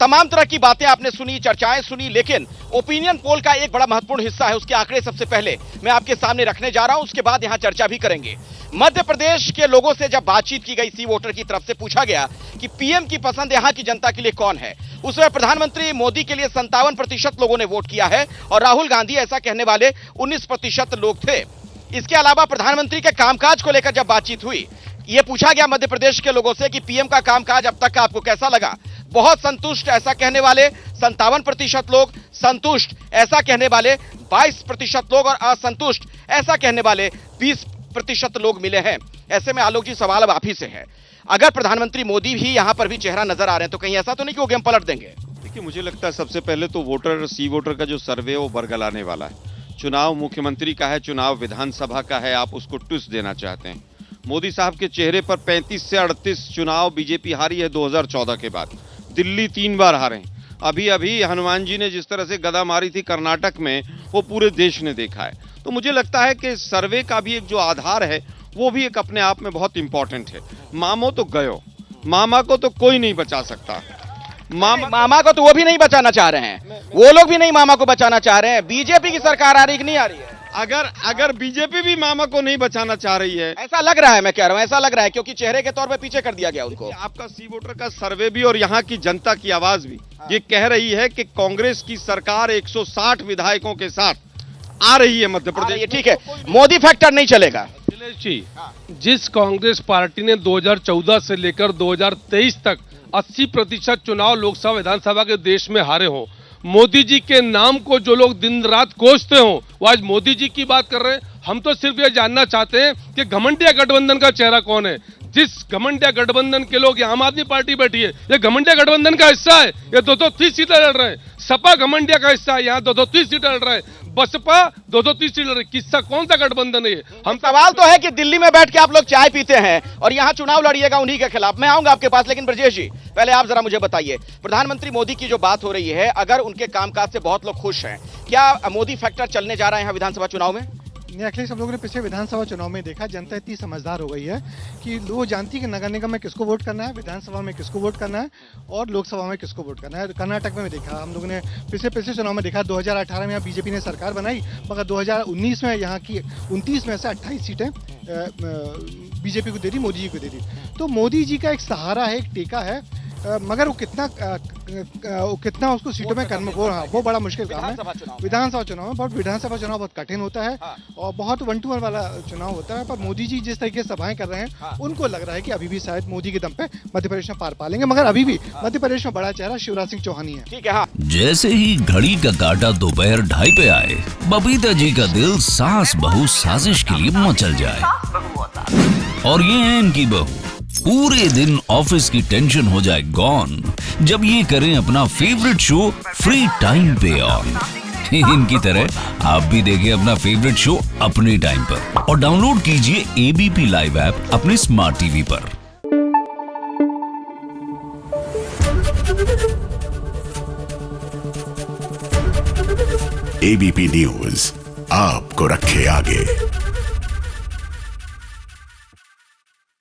तमाम तरह की बातें आपने सुनी, चर्चाएं सुनी, लेकिन ओपिनियन पोल का एक बड़ा महत्वपूर्ण हिस्सा है, उसके आंकड़े सबसे पहले मैं आपके सामने रखने जा रहा हूं, उसके बाद यहां चर्चा भी करेंगे। मध्य प्रदेश के लोगों से जब बातचीत की गई, सी वोटर की तरफ से पूछा गया कि पीएम की पसंद यहां की जनता के लिए कौन है, उसमें प्रधानमंत्री मोदी के लिए 57% लोगों ने वोट किया है और राहुल गांधी ऐसा कहने वाले 19% लोग थे। इसके अलावा प्रधानमंत्री के कामकाज को लेकर जब बातचीत हुई, यह पूछा गया मध्य प्रदेश के लोगों से कि पीएम का कामकाज अब तक का आपको कैसा लगा। बहुत संतुष्ट ऐसा कहने वाले 57% लोग, संतुष्ट ऐसा कहने वाले 22% लोग और असंतुष्ट ऐसा कहने वाले 20% लोग मिले हैं। ऐसे में आलोक जी, सवाल अब आप ही से है, अगर प्रधानमंत्री मोदी भी यहां पर भी चेहरा नजर आ रहे हैं तो कहीं ऐसा तो नहीं कि वो गेम पलट देंगे? देखिए, मुझे लगता है सबसे पहले तो सी वोटर का जो सर्वे है वो बरगलाने वाला है। चुनाव मुख्यमंत्री का है, चुनाव विधानसभा का है, आप उसको ट्विस्ट देना चाहते हैं। मोदी साहब के चेहरे पर 35 से 38 चुनाव बीजेपी हारी है 2014 के बाद, दिल्ली 3 बार हारे। अभी हनुमान जी ने जिस तरह से गदा मारी थी कर्नाटक में, वो पूरे देश ने देखा है। तो मुझे लगता है कि सर्वे का भी एक जो आधार है वो भी एक अपने आप में बहुत इंपॉर्टेंट है। मामो तो गयो, मामा को तो कोई नहीं बचा सकता। मामा को तो वो भी नहीं बचाना चाह रहे हैं, वो लोग भी नहीं मामा को बचाना चाह रहे हैं। बीजेपी की सरकार आ रही कि नहीं आ रही है? अगर बीजेपी भी मामा को नहीं बचाना चाह रही है, ऐसा लग रहा है, मैं कह रहा हूं ऐसा लग रहा है, क्योंकि चेहरे के तौर पे पीछे कर दिया गया उनको। आपका सी वोटर का सर्वे भी और यहाँ की जनता की आवाज भी ये कह रही है कि कांग्रेस की सरकार 160 विधायकों के साथ आ रही है मध्य प्रदेश। ठीक है, मोदी फैक्टर नहीं चलेगा। जिस कांग्रेस पार्टी ने 2014 से लेकर 2023 तक 80% चुनाव लोकसभा विधानसभा के देश में हारे हों, मोदी जी के नाम को जो लोग दिन रात कोसते हों, वो आज मोदी जी की बात कर रहे हैं। हम तो सिर्फ ये जानना चाहते हैं कि घमंडिया गठबंधन का चेहरा कौन है। जिस घमंडिया गठबंधन के लोग, ये आम आदमी पार्टी बैठी है, ये घमंडिया गठबंधन का हिस्सा है। ये 230 सीटें लड़ रहे हैं। सपा घमंडिया का हिस्सा है, यहाँ 230 सीटें लड़ रहे हैं। बसपा 230 सीटें लड़ रही है। किस्सा कौन सा गठबंधन है ये? हम सवाल तो है कि दिल्ली में बैठ के आप लोग चाय पीते हैं और यहाँ चुनाव लड़िएगा उन्हीं के खिलाफ। मैं आऊंगा आपके पास, लेकिन ब्रजेश जी पहले आप जरा मुझे बताइए, प्रधानमंत्री मोदी की जो बात हो रही है, अगर उनके कामकाज से बहुत लोग खुश हैं, क्या मोदी फैक्टर चलने जा रहा है यहाँ विधानसभा चुनाव में? नहीं, एक्चुअली सब लोगों ने पिछले विधानसभा चुनाव में देखा, जनता इतनी समझदार हो गई है कि लोग जानती है कि नगर निगम में किसको वोट करना है, विधानसभा में किसको वोट करना है और लोकसभा में किसको वोट करना है। कर्नाटक में देखा, हम लोगों ने पिछले चुनाव में देखा, 2018 में यहाँ बीजेपी ने सरकार बनाई, मगर 2019 में यहाँ की 29 में से 28 सीटें बीजेपी को दे दी, मोदी जी को दे दी। तो मोदी जी का एक सहारा है, एक टेका है, मगर वो कितना उसको सीटों में करना, वो बड़ा मुश्किल काम है विधानसभा चुनाव में। बहुत विधानसभा चुनाव बहुत कठिन होता है और बहुत 1-2 वाला चुनाव होता है। पर मोदी जी जिस तरीके से सभाएं कर रहे हैं, उनको लग रहा है कि अभी भी शायद मोदी के दम पे मध्य प्रदेश में पार पा लेंगे, मगर अभी भी मध्य प्रदेश में बड़ा चेहरा शिवराज सिंह चौहान ही है। ठीक है। जैसे ही घड़ी का काटा दोपहर 2:30 पे आए, बबीता जी का दिल सास बहू साजिश के लिए मचल जाए। और ये है इनकी बहू, पूरे दिन ऑफिस की टेंशन हो जाए गॉन जब ये करें अपना फेवरेट शो फ्री टाइम पे ऑन। इनकी तरह आप भी देखें अपना फेवरेट शो अपने टाइम पर और डाउनलोड कीजिए एबीपी लाइव ऐप अपने स्मार्ट टीवी पर। एबीपी न्यूज आपको रखे आगे।